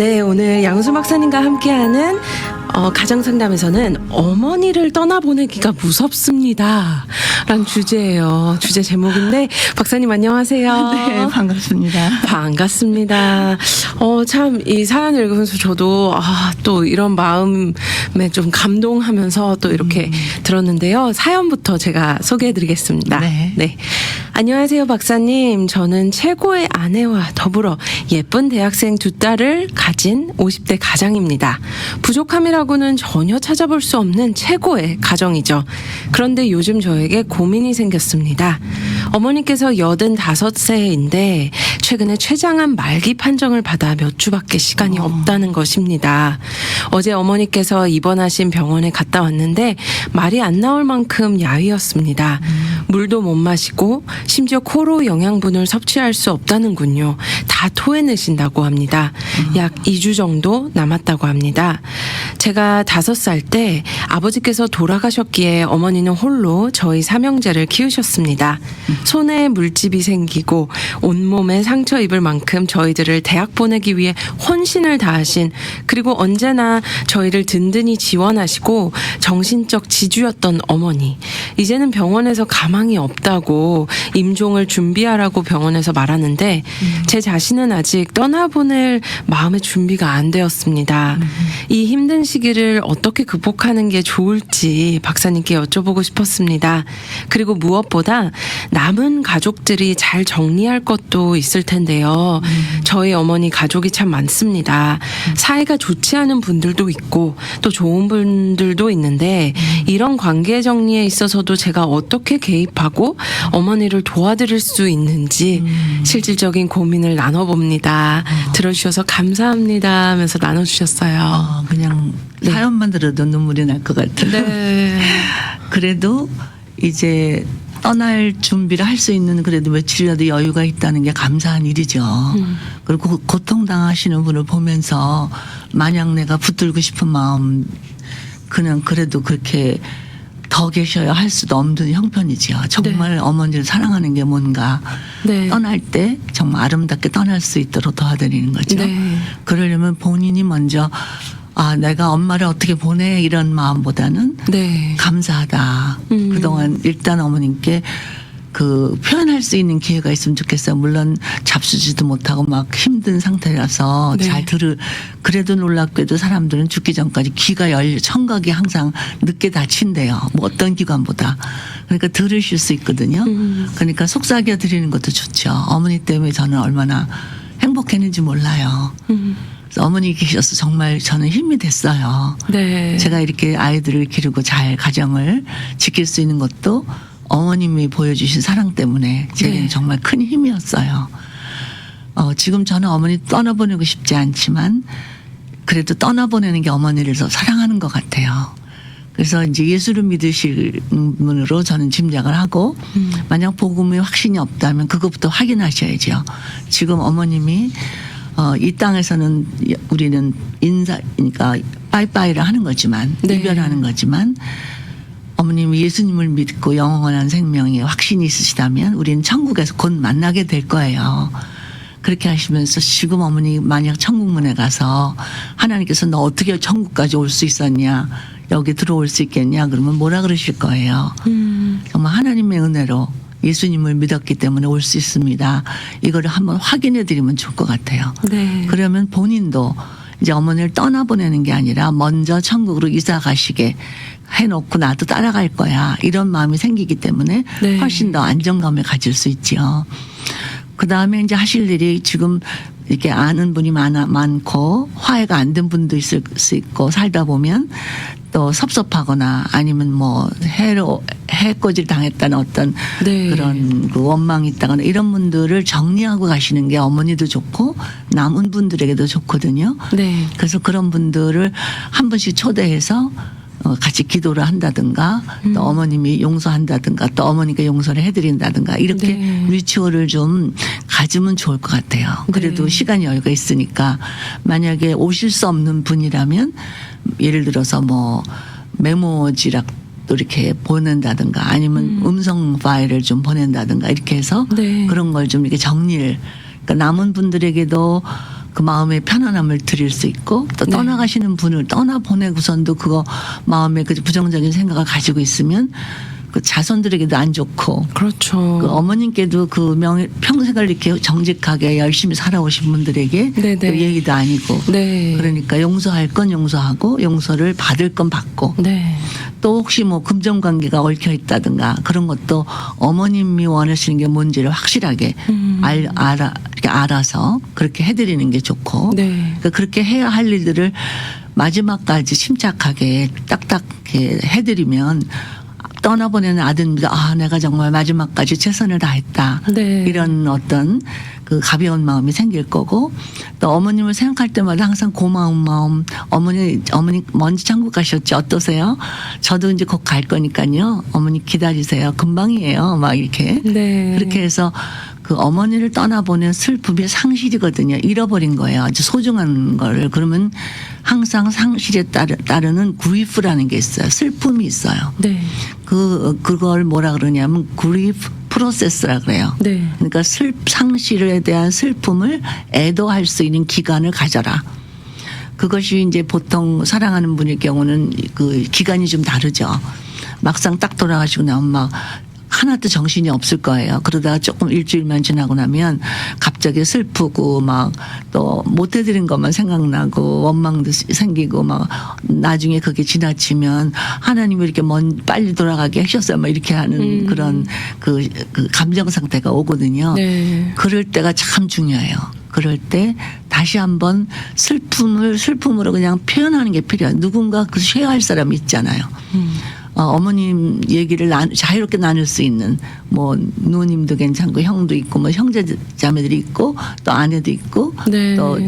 네, 오늘 양수 박사님과 함께하는 가정상담에서는 어머니를 떠나보내기가 무섭습니다 라는 주제예요. 주제 제목인데 박사님 안녕하세요. 네, 반갑습니다. 반갑습니다. 참 이 사연을 읽으면서 저도 또 이런 마음에 좀 감동하면서 또 이렇게 들었는데요. 사연부터 제가 소개해드리겠습니다. 네. 안녕하세요 박사님. 저는 최고의 아내와 더불어 예쁜 대학생 두 딸을 가진 50대 가장입니다. 부족함이라고는 전혀 찾아볼 수 없는 최고의 가정이죠. 그런데 요즘 저에게 고민이 생겼습니다. 어머니께서 85세인데 최근에 췌장암 말기 판정을 받아 몇 주밖에 시간이 없다는 것입니다. 어제 어머니께서 입원하신 병원에 갔다 왔는데 말이 안 나올 만큼 야위었습니다. 물도 못 마시고 심지어 코로 영양분을 섭취할 수 없다는군요. 다 토해내신다고 합니다. 약 2주 정도 남았다고 합니다. 제가 5살 때 아버지께서 돌아가셨기에 어머니는 홀로 저희 삼형제를 키우셨습니다. 손에 물집이 생기고 온몸에 상처 입을 만큼 저희들을 대학 보내기 위해 혼신을 다하신, 그리고 언제나 저희를 든든히 지원하시고 정신적 지주였던 어머니. 이제는 병원에서 가망이 없다고 임종을 준비하라고 병원에서 말하는데 제 자신은 아직 떠나보낼 마음의 준비가 안 되었습니다. 이 힘든 시기를 어떻게 극복하는 게 좋을지 박사님께 여쭤보고 싶었습니다. 그리고 무엇보다 남은 가족들이 잘 정리할 것도 있을 텐데요. 저희 어머니 가족이 참 많습니다. 사이가 좋지 않은 분들도 있고 또 좋은 분들도 있는데 이런 관계 정리에 있어서도 제가 어떻게 개입하고 어머니를 도와드릴 수 있는지 실질적인 고민을 나눠봅니다. 들어주셔서 감사합니다 하면서 나눠주셨어요. 그냥 네. 사연만 들어도 눈물이 날 것 같아요. 네. 그래도 이제 떠날 준비를 할 수 있는 그래도 며칠이라도 여유가 있다는 게 감사한 일이죠. 그리고 고통당하시는 분을 보면서 마냥 내가 붙들고 싶은 마음 그냥 그래도 그렇게 더 계셔야 할 수도 없는 형편이지요. 정말 어머니를 사랑하는 게 뭔가 네. 떠날 때 정말 아름답게 떠날 수 있도록 도와드리는 거죠. 네. 그러려면 본인이 먼저 내가 엄마를 어떻게 보내 이런 마음보다는 네. 감사하다. 그동안 일단 어머님께 그 표현할 수 있는 기회가 있으면 좋겠어요. 물론 잡수지도 못하고 막 힘든 상태라서 네. 그래도 놀랍게도 사람들은 죽기 전까지 귀가 청각이 항상 늦게 닫힌대요. 뭐 어떤 기관보다. 그러니까 들으실 수 있거든요. 그러니까 속삭여 드리는 것도 좋죠. 어머니 때문에 저는 얼마나 행복했는지 몰라요. 그래서 어머니 계셔서 정말 저는 힘이 됐어요. 네. 제가 이렇게 아이들을 기르고 잘 가정을 지킬 수 있는 것도 어머님이 보여주신 사랑 때문에 제게는 네. 정말 큰 힘이었어요. 지금 저는 어머니 떠나보내고 싶지 않지만 그래도 떠나보내는 게 어머니를 더 사랑하는 것 같아요. 그래서 이제 예수를 믿으시는 분으로 저는 짐작을 하고 만약 복음에 확신이 없다면 그것부터 확인하셔야죠. 지금 어머님이 이 땅에서는 우리는 그러니까 빠이빠이를 하는 거지만 네. 이별하는 거지만 어머님이 예수님을 믿고 영원한 생명에 확신이 있으시다면 우리는 천국에서 곧 만나게 될 거예요. 그렇게 하시면서 지금 어머니 만약 천국문에 가서 하나님께서 너 어떻게 천국까지 올 수 있었냐, 여기 들어올 수 있겠냐 그러면 뭐라 그러실 거예요. 정말 하나님의 은혜로 예수님을 믿었기 때문에 올 수 있습니다. 이거를 한번 확인해 드리면 좋을 것 같아요. 네. 그러면 본인도 이제 어머니를 떠나보내는 게 아니라 먼저 천국으로 이사 가시게 해놓고 나도 따라갈 거야 이런 마음이 생기기 때문에 네. 훨씬 더 안정감을 가질 수 있죠. 그 다음에 이제 하실 일이 지금 이렇게 아는 분이 많고 화해가 안 된 분도 있을 수 있고 살다 보면 또 섭섭하거나 아니면 뭐 해코지를 당했다는 어떤 네. 그런 그 원망이 있다거나 이런 분들을 정리하고 가시는 게 어머니도 좋고 남은 분들에게도 좋거든요. 네. 그래서 그런 분들을 한 번씩 초대해서 같이 기도를 한다든가 또 어머님이 용서한다든가 또 어머니가 용서를 해드린다든가 이렇게 네. 리추얼을 좀 가지면 좋을 것 같아요. 그래도 네. 시간 여유가 있으니까 만약에 오실 수 없는 분이라면 예를 들어서 뭐 메모지락 또 이렇게 보낸다든가 아니면 음성 파일을 좀 보낸다든가 이렇게 해서 네. 그런 걸 좀 이렇게 정리를 그러니까 남은 분들에게도 그 마음의 편안함을 드릴 수 있고 또 네. 떠나가시는 분을 떠나보내고선도 그거 마음에 그 부정적인 생각을 가지고 있으면 그 자손들에게도 안 좋고 그렇죠. 그 어머님께도 그 평생을 이렇게 정직하게 열심히 살아오신 분들에게 네네. 그 얘기도 아니고 네. 그러니까 용서할 건 용서하고 용서를 받을 건 받고 네. 또 혹시 뭐 금전 관계가 얽혀 있다든가 그런 것도 어머님이 원하시는 게 뭔지를 확실하게 이렇게 알아서 그렇게 해드리는 게 좋고 네. 그러니까 그렇게 해야 할 일들을 마지막까지 침착하게 딱딱하게 해드리면 떠나보내는 아드님도 아 내가 정말 마지막까지 최선을 다했다 네. 이런 어떤 그 가벼운 마음이 생길 거고 또 어머님을 생각할 때마다 항상 고마운 마음 어머니 먼저 천국 가셨지 어떠세요? 저도 이제 곧 갈 거니까요 어머니 기다리세요 금방이에요 막 이렇게 네. 그렇게 해서 그 어머니를 떠나보낸 슬픔이 상실이거든요. 잃어버린 거예요. 아주 소중한 거를. 그러면 항상 상실에 따르는 그리프라는 게 있어요. 슬픔이 있어요. 네. 그걸 뭐라 그러냐면 그리프 프로세스라 그래요. 네. 그러니까 상실에 대한 슬픔을 애도할 수 있는 기간을 가져라. 그것이 이제 보통 사랑하는 분의 경우는 그 기간이 좀 다르죠. 막상 딱 돌아가시고 나면 막 하나도 정신이 없을 거예요. 그러다가 조금 일주일만 지나고 나면 갑자기 슬프고 막 또 못해드린 것만 생각나고 원망도 생기고 막 나중에 그게 지나치면 하나님이 이렇게 빨리 돌아가게 하셨어요. 막 이렇게 하는 그런 그 감정 상태가 오거든요. 네. 그럴 때가 참 중요해요. 그럴 때 다시 한번 슬픔으로 그냥 표현하는 게 필요해요. 누군가 그 쉐어할 사람이 있잖아요. 어머님 얘기를 자유롭게 나눌 수 있는 뭐 누님도 괜찮고 형도 있고 뭐 형제자매들이 있고 또 아내도 있고 네. 또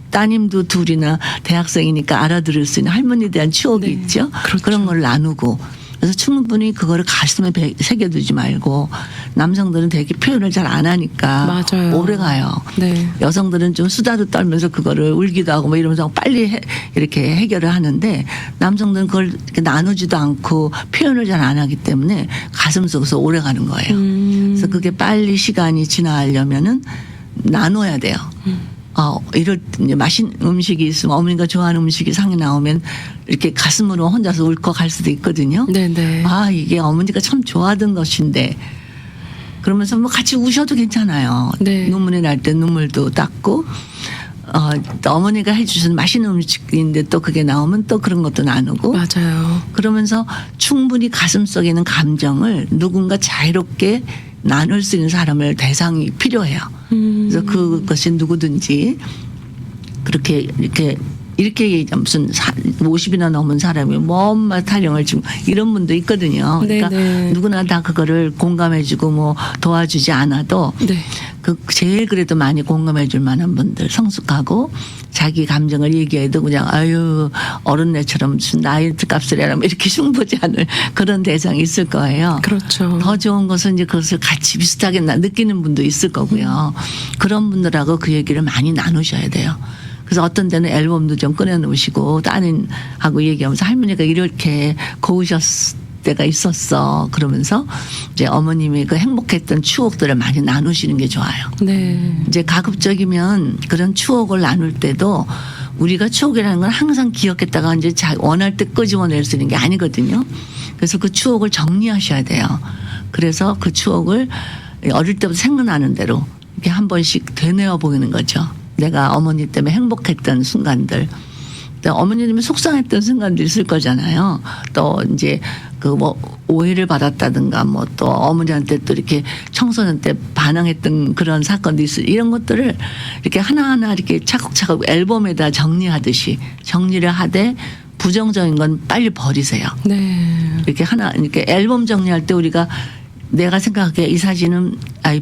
따님도 둘이나 대학생이니까 알아들을 수 있는 할머니에 대한 추억이 네. 있죠. 그렇죠. 그런 걸 나누고 그래서 충분히 그거를 가슴에 새겨두지 말고 남성들은 되게 표현을 잘 안 하니까 맞아요. 오래 가요. 네. 여성들은 좀 수다도 떨면서 그거를 울기도 하고 뭐 이러면서 빨리 이렇게 해결을 하는데 남성들은 그걸 이렇게 나누지도 않고 표현을 잘 안 하기 때문에 가슴 속에서 오래 가는 거예요. 그래서 그게 빨리 시간이 지나려면은 나눠야 돼요. 이럴 이제 맛있는 음식이 있으면 어머니가 좋아하는 음식이 상에 나오면 이렇게 가슴으로 혼자서 울컥할 수도 있거든요. 네네. 아 이게 어머니가 참 좋아하던 것인데 그러면서 뭐 같이 우셔도 괜찮아요. 네. 눈물이 날 때 눈물도 닦고 또 어머니가 해주신 맛있는 음식인데 또 그게 나오면 또 그런 것도 나누고 맞아요. 그러면서 충분히 가슴속에 있는 감정을 누군가 자유롭게 나눌 수 있는 사람을 대상이 필요해요. 그래서 그것이 누구든지 그렇게 이렇게 얘기하면 무슨 50이나 넘은 사람이 뭐 엄마 타령을 지금 이런 분도 있거든요. 그러니까 네네. 누구나 다 그거를 공감해주고 뭐 도와주지 않아도 네. 그 제일 그래도 많이 공감해줄 만한 분들 성숙하고 자기 감정을 얘기해도 그냥 아유 어른네처럼 무슨 나이 값을 해라 이렇게 흉보지 않을 그런 대상이 있을 거예요. 그렇죠. 더 좋은 것은 이제 그것을 같이 비슷하게 느끼는 분도 있을 거고요. 그런 분들하고 그 얘기를 많이 나누셔야 돼요. 그래서 어떤 데는 앨범도 좀 꺼내놓으시고 따님하고 얘기하면서 할머니가 이렇게 고우셨을 때가 있었어. 그러면서 이제 어머님이 그 행복했던 추억들을 많이 나누시는 게 좋아요. 네. 이제 가급적이면 그런 추억을 나눌 때도 우리가 추억이라는 건 항상 기억했다가 이제 원할 때 끄집어낼 수 있는 게 아니거든요. 그래서 그 추억을 정리하셔야 돼요. 그래서 그 추억을 어릴 때부터 생각나는 대로 이렇게 한 번씩 되뇌어 보이는 거죠. 내가 어머니 때문에 행복했던 순간들. 또 어머니 때문에 속상했던 순간도 있을 거잖아요. 또 이제 그 뭐 오해를 받았다든가 뭐 또 어머니한테 또 이렇게 청소년 때 반항했던 그런 사건도 있을 이런 것들을 이렇게 하나하나 이렇게 차곡차곡 앨범에다 정리하듯이 정리를 하되 부정적인 건 빨리 버리세요. 네. 이렇게 앨범 정리할 때 우리가 내가 생각하기에 이 사진은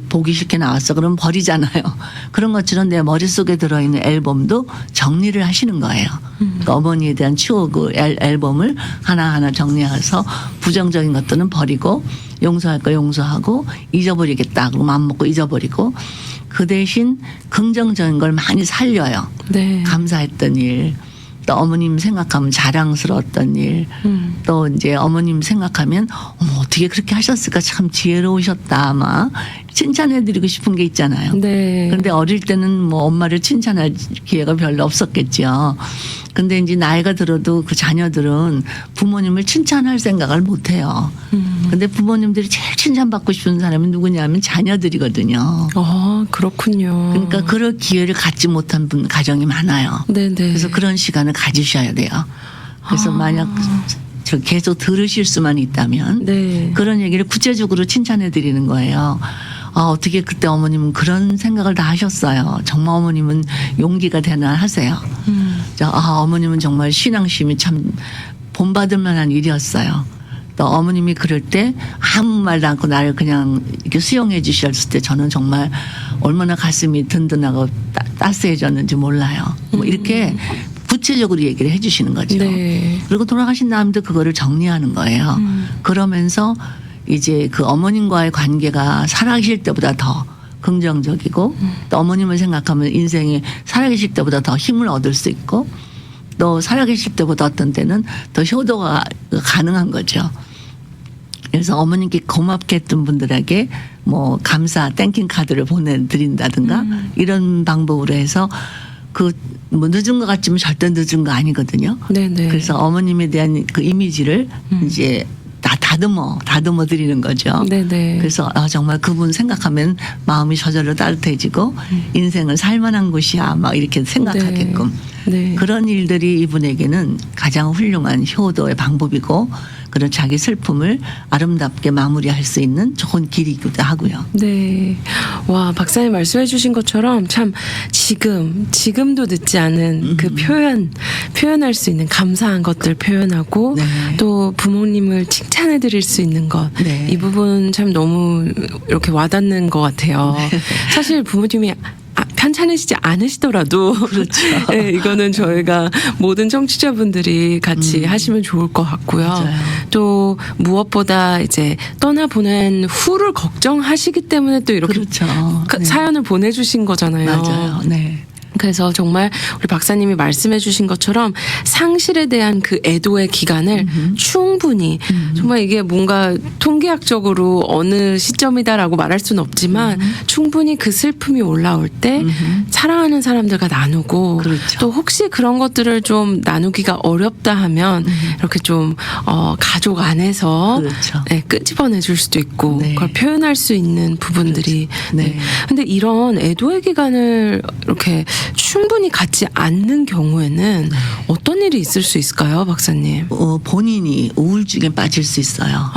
보기 싫게 나왔어. 그럼 버리잖아요. 그런 것처럼 내 머릿속에 들어있는 앨범도 정리를 하시는 거예요. 그러니까 어머니에 대한 추억의 앨범을 하나하나 정리해서 부정적인 것들은 버리고 용서할 거 용서하고 잊어버리겠다. 그럼 마음 먹고 잊어버리고 그 대신 긍정적인 걸 많이 살려요. 네. 감사했던 일. 또 어머님 생각하면 자랑스러웠던 일, 또 이제 어머님 생각하면 어머 어떻게 그렇게 하셨을까 참 지혜로우셨다 막 칭찬해드리고 싶은 게 있잖아요. 네. 그런데 어릴 때는 뭐 엄마를 칭찬할 기회가 별로 없었겠죠. 근데 이제 나이가 들어도 그 자녀들은 부모님을 칭찬할 생각을 못 해요. 근데 부모님들이 제일 칭찬받고 싶은 사람이 누구냐면 자녀들이거든요. 그렇군요. 그러니까 그럴 기회를 갖지 못한 분 가정이 많아요. 네네. 그래서 그런 시간을 가지셔야 돼요. 그래서 만약 저 계속 들으실 수만 있다면 네. 그런 얘기를 구체적으로 칭찬해 드리는 거예요. 어떻게 그때 어머님은 그런 생각을 다 하셨어요. 정말 어머님은 용기가 대단하세요. 어머님은 정말 신앙심이 참 본받을 만한 일이었어요. 또 어머님이 그럴 때 아무 말도 않고 나를 그냥 이렇게 수용해 주셨을 때 저는 정말 얼마나 가슴이 든든하고 따스해졌는지 몰라요. 뭐 이렇게 구체적으로 얘기를 해 주시는 거죠. 네. 그리고 돌아가신 다음에도 그거를 정리하는 거예요. 그러면서 이제 그 어머님과의 관계가 살아계실 때보다 더 긍정적이고 또 어머님을 생각하면 인생이 살아계실 때보다 더 힘을 얻을 수 있고 또 살아계실 때보다 어떤 때는 더 효도가 가능한 거죠. 그래서 어머님께 고맙게 했던 분들에게 뭐 감사 땡킹 카드를 보내드린다든가 이런 방법으로 해서 그 뭐 늦은 것 같지만 절대 늦은 거 아니거든요. 네네. 그래서 어머님에 대한 그 이미지를 이제 다듬어 드리는 거죠. 네네. 그래서 정말 그분 생각하면 마음이 저절로 따뜻해지고 인생을 살만한 곳이야 막 이렇게 생각하게끔 네. 그런 일들이 이분에게는 가장 훌륭한 효도의 방법이고 그런 자기 슬픔을 아름답게 마무리할 수 있는 좋은 길이기도 하고요. 네. 와, 박사님 말씀해 주신 것처럼 참 지금도 늦지 않은 그 표현할 수 있는 감사한 것들 표현하고 네. 또 부모님을 칭찬해 드릴 수 있는 것. 네. 이 부분 참 너무 이렇게 와닿는 것 같아요. 사실 부모님이 편찮으시지 않으시더라도 그렇죠. 네, 이거는 저희가 모든 청취자분들이 같이 하시면 좋을 것 같고요. 맞아요. 또 무엇보다 이제 떠나보낸 후를 걱정하시기 때문에 또 이렇게 그렇죠. 네. 사연을 보내주신 거잖아요. 맞아요. 네. 그래서 정말 우리 박사님이 말씀해 주신 것처럼 상실에 대한 그 애도의 기간을 충분히 정말 이게 뭔가 통계학적으로 어느 시점이다라고 말할 수는 없지만 충분히 그 슬픔이 올라올 때 사랑하는 사람들과 나누고 그렇죠. 또 혹시 그런 것들을 좀 나누기가 어렵다 하면 이렇게 좀 가족 안에서 그렇죠. 네, 끄집어내 줄 수도 있고 네. 그걸 표현할 수 있는 부분들이 그렇죠. 네. 근데 이런 애도의 기간을 이렇게 충분히 갖지 않는 경우에는 어떤 일이 있을 수 있을까요, 박사님? 본인이 우울증에 빠질 수 있어요.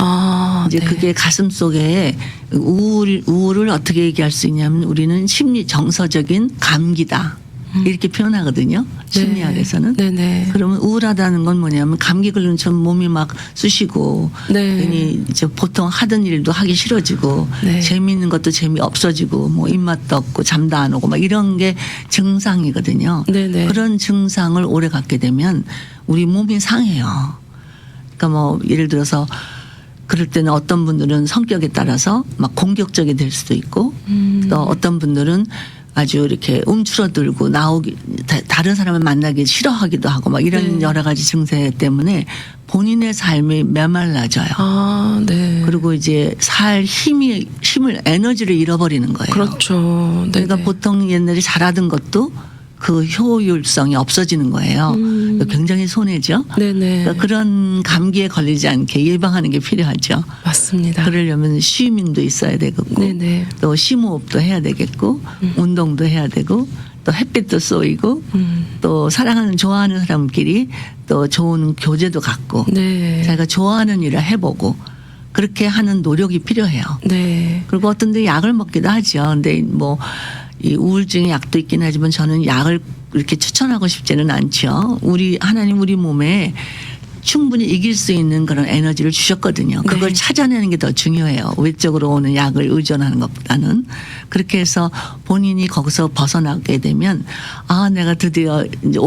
이제 네. 그게 가슴 속에 우울을 어떻게 얘기할 수 있냐면 우리는 심리 정서적인 감기다. 이렇게 표현하거든요. 심리학에서는. 네네. 그러면 우울하다는 건 뭐냐면 감기 걸린 처럼 몸이 막 쑤시고 네. 괜히 이제 보통 하던 일도 하기 싫어지고 네. 재미있는 것도 재미없어지고 뭐 입맛도 없고 잠도 안 오고 막 이런 게 증상이거든요. 네네. 그런 증상을 오래 갖게 되면 우리 몸이 상해요. 그러니까 뭐 예를 들어서 그럴 때는 어떤 분들은 성격에 따라서 막 공격적이 될 수도 있고 또 어떤 분들은 아주 이렇게 움츠러들고 다른 사람을 만나기 싫어하기도 하고 막 이런 네. 여러 가지 증세 때문에 본인의 삶이 메말라져요. 네. 그리고 이제 살 힘을 에너지를 잃어버리는 거예요. 그렇죠. 네네. 그러니까 보통 옛날에 잘하던 것도 그 효율성이 없어지는 거예요. 굉장히 손해죠. 네네. 그러니까 그런 감기에 걸리지 않게 예방하는 게 필요하죠. 맞습니다. 그러려면 쉬밍도 있어야 되겠고 네네. 또 심호흡도 해야 되겠고 운동도 해야 되고 또 햇빛도 쏘이고 또 사랑하는 좋아하는 사람끼리 또 좋은 교제도 갖고 네. 자기가 좋아하는 일을 해보고 그렇게 하는 노력이 필요해요. 네. 그리고 어떤 데 약을 먹기도 하죠. 근데 뭐 이 우울증의 약도 있긴 하지만 저는 약을 이렇게 추천하고 싶지는 않죠. 하나님 우리 몸에 충분히 이길 수 있는 그런 에너지를 주셨거든요. 그걸 네. 찾아내는 게 더 중요해요. 외적으로 오는 약을 의존하는 것보다는. 그렇게 해서 본인이 거기서 벗어나게 되면 내가 드디어 이제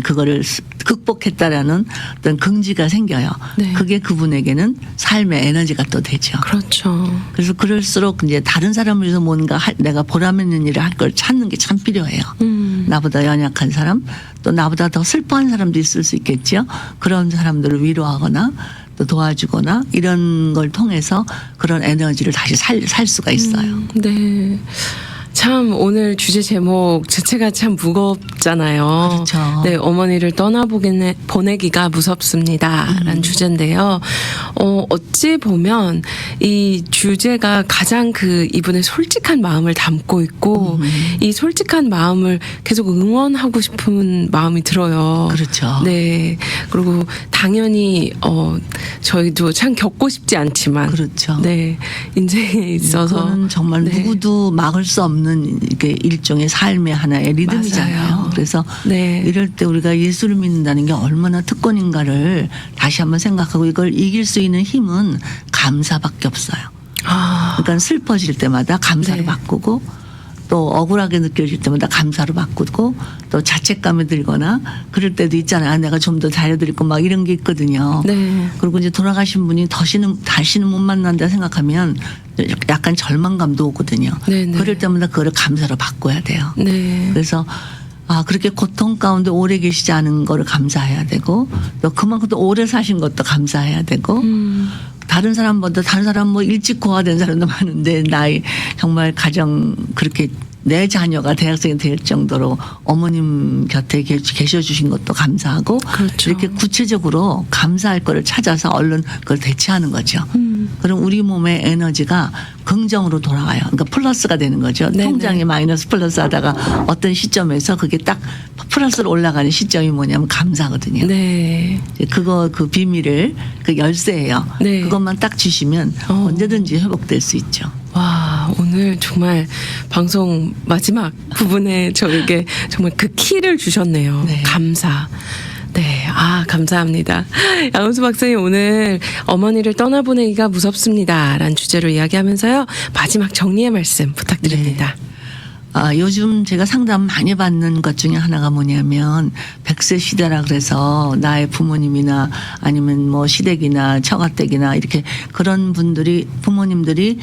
그거를 극복했다라는 어떤 긍지가 생겨요. 네. 그게 그분에게는 삶의 에너지가 또 되죠. 그렇죠. 그래서 그럴수록 이제 다른 사람을 위해서 뭔가 내가 보람 있는 일을 할 걸 찾는 게 참 필요해요. 나보다 연약한 사람, 또 나보다 더 슬퍼한 사람도 있을 수 있겠죠. 그런 사람들을 위로하거나 또 도와주거나 이런 걸 통해서 그런 에너지를 다시 살 수가 있어요. 네. 참 오늘 주제 제목 자체가 참 무겁잖아요. 그렇죠. 네, 어머니를 보내기가 무섭습니다라는 주제인데요. 어찌 보면 이 주제가 가장 이분의 솔직한 마음을 담고 있고 이 솔직한 마음을 계속 응원하고 싶은 마음이 들어요. 그렇죠. 네. 그리고 당연히 저희도 참 겪고 싶지 않지만 그렇죠. 네. 인생에 있어서 그거는 정말 네. 누구도 막을 수 없는 이게 일종의 삶의 하나의 리듬이잖아요. 맞아요. 그래서 네. 이럴 때 우리가 예수를 믿는다는 게 얼마나 특권인가를 다시 한번 생각하고 이걸 이길 수 있는 힘은 감사밖에 없어요. 그러니까 슬퍼질 때마다 감사로 네. 바꾸고 또 억울하게 느껴질 때마다 감사로 바꾸고 또 자책감이 들거나 그럴 때도 있잖아요. 아, 내가 좀 더 잘해드릴 거 막 이런 게 있거든요. 네. 그리고 이제 돌아가신 분이 다시는 못 만난다 생각하면 약간 절망감도 오거든요. 네네. 그럴 때마다 그거를 감사로 바꿔야 돼요. 네. 그래서 그렇게 고통 가운데 오래 계시지 않은 거를 감사해야 되고 또 그만큼 또 오래 사신 것도 감사해야 되고 다른 사람 뭐 일찍 고아된 사람도 많은데 나이 정말 가정 그렇게 내 자녀가 대학생이 될 정도로 어머님 곁에 계셔 주신 것도 감사하고 그렇죠. 이렇게 구체적으로 감사할 거를 찾아서 얼른 그걸 대체하는 거죠. 그럼 우리 몸의 에너지가 긍정으로 돌아와요. 그러니까 플러스가 되는 거죠. 네네. 통장이 마이너스 플러스 하다가 어떤 시점에서 그게 딱 플러스로 올라가는 시점이 뭐냐면 감사거든요. 네. 그 비밀을 그 열쇠예요. 네. 그것만 딱 주시면 언제든지 회복될 수 있죠. 와, 오늘 정말 방송 마지막 부분에 저에게 정말 그 키를 주셨네요. 네. 감사. 네, 감사합니다. 양은수 박사님 오늘 어머니를 떠나보내기가 무섭습니다라는 주제로 이야기하면서요. 마지막 정리의 말씀 부탁드립니다. 요즘 제가 상담 많이 받는 것 중에 하나가 뭐냐면 100세 시대라 그래서 나의 부모님이나 아니면 뭐 시댁이나 처가댁이나 이렇게 그런 부모님들이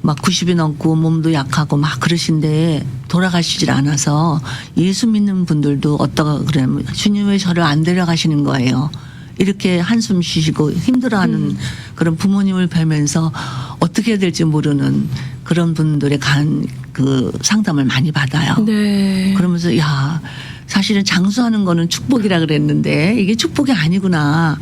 막 90이 넘고 몸도 약하고 막 그러신데 돌아가시질 않아서 예수 믿는 분들도 그러면 주님 왜 저를 안 데려가시는 거예요. 이렇게 한숨 쉬시고 힘들어하는 그런 부모님을 뵈면서 어떻게 해야 될지 모르는 그런 분들의 상담을 많이 받아요. 네. 그러면서 사실은 장수하는 거는 축복이라 그랬는데 이게 축복이 아니구나.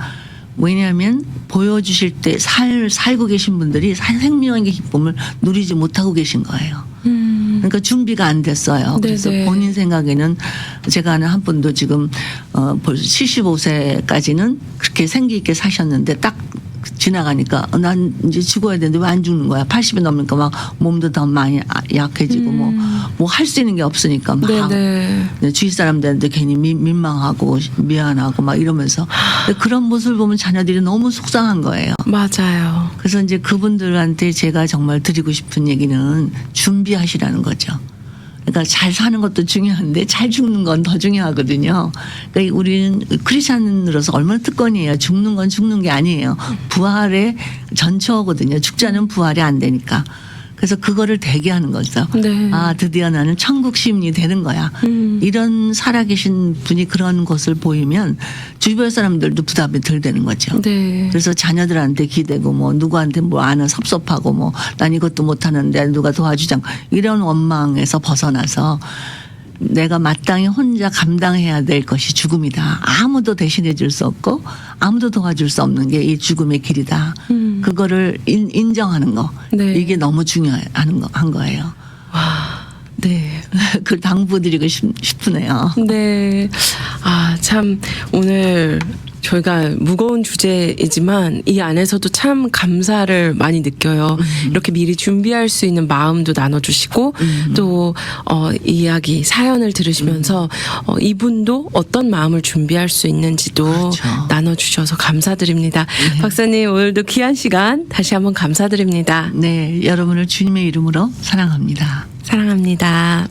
왜냐하면 보여주실 때 살고 계신 분들이 생명의 기쁨을 누리지 못하고 계신 거예요. 그러니까 준비가 안 됐어요. 그래서 네네. 본인 생각에는 제가 아는 한 분도 지금 벌써 75세까지는 그렇게 생기 있게 사셨는데 딱 지나가니까 난 이제 죽어야 되는데 왜 안 죽는 거야. 80이 넘으니까 막 몸도 더 많이 약해지고 뭐 할 수 있는 게 없으니까 막 네네. 주위 사람들한테 괜히 민망하고 미안하고 막 이러면서 그런 모습을 보면 자녀들이 너무 속상한 거예요. 맞아요. 그래서 이제 그분들한테 제가 정말 드리고 싶은 얘기는 준비하시라는 거죠. 그러니까 잘 사는 것도 중요한데 잘 죽는 건 더 중요하거든요. 그러니까 우리는 크리스찬으로서 얼마나 특권이에요. 죽는 건 죽는 게 아니에요. 부활의 전초거든요. 죽지 않으면 부활이 안 되니까. 그래서 그거를 대기하는 거죠. 네. 드디어 나는 천국 시민이 되는 거야. 이런 살아계신 분이 그런 것을 보이면 주변 사람들도 부담이 덜 되는 거죠. 네. 그래서 자녀들한테 기대고 뭐 누구한테 뭐 안 섭섭하고 뭐 난 이것도 못하는데 누가 도와주자 이런 원망에서 벗어나서 내가 마땅히 혼자 감당해야 될 것이 죽음이다. 아무도 대신해 줄 수 없고 아무도 도와줄 수 없는 게 이 죽음의 길이다. 그거를 인정하는 거. 네. 이게 너무 한 거예요. 와, 네. 그걸 당부드리고 싶으네요. 네. 참, 오늘 저희가 무거운 주제이지만 이 안에서도 참 감사를 많이 느껴요. 이렇게 미리 준비할 수 있는 마음도 나눠주시고 또 이야기 사연을 들으시면서 이분도 어떤 마음을 준비할 수 있는지도 그렇죠. 나눠주셔서 감사드립니다. 박사님 오늘도 귀한 시간 다시 한번 감사드립니다. 네, 여러분을 주님의 이름으로 사랑합니다. 사랑합니다.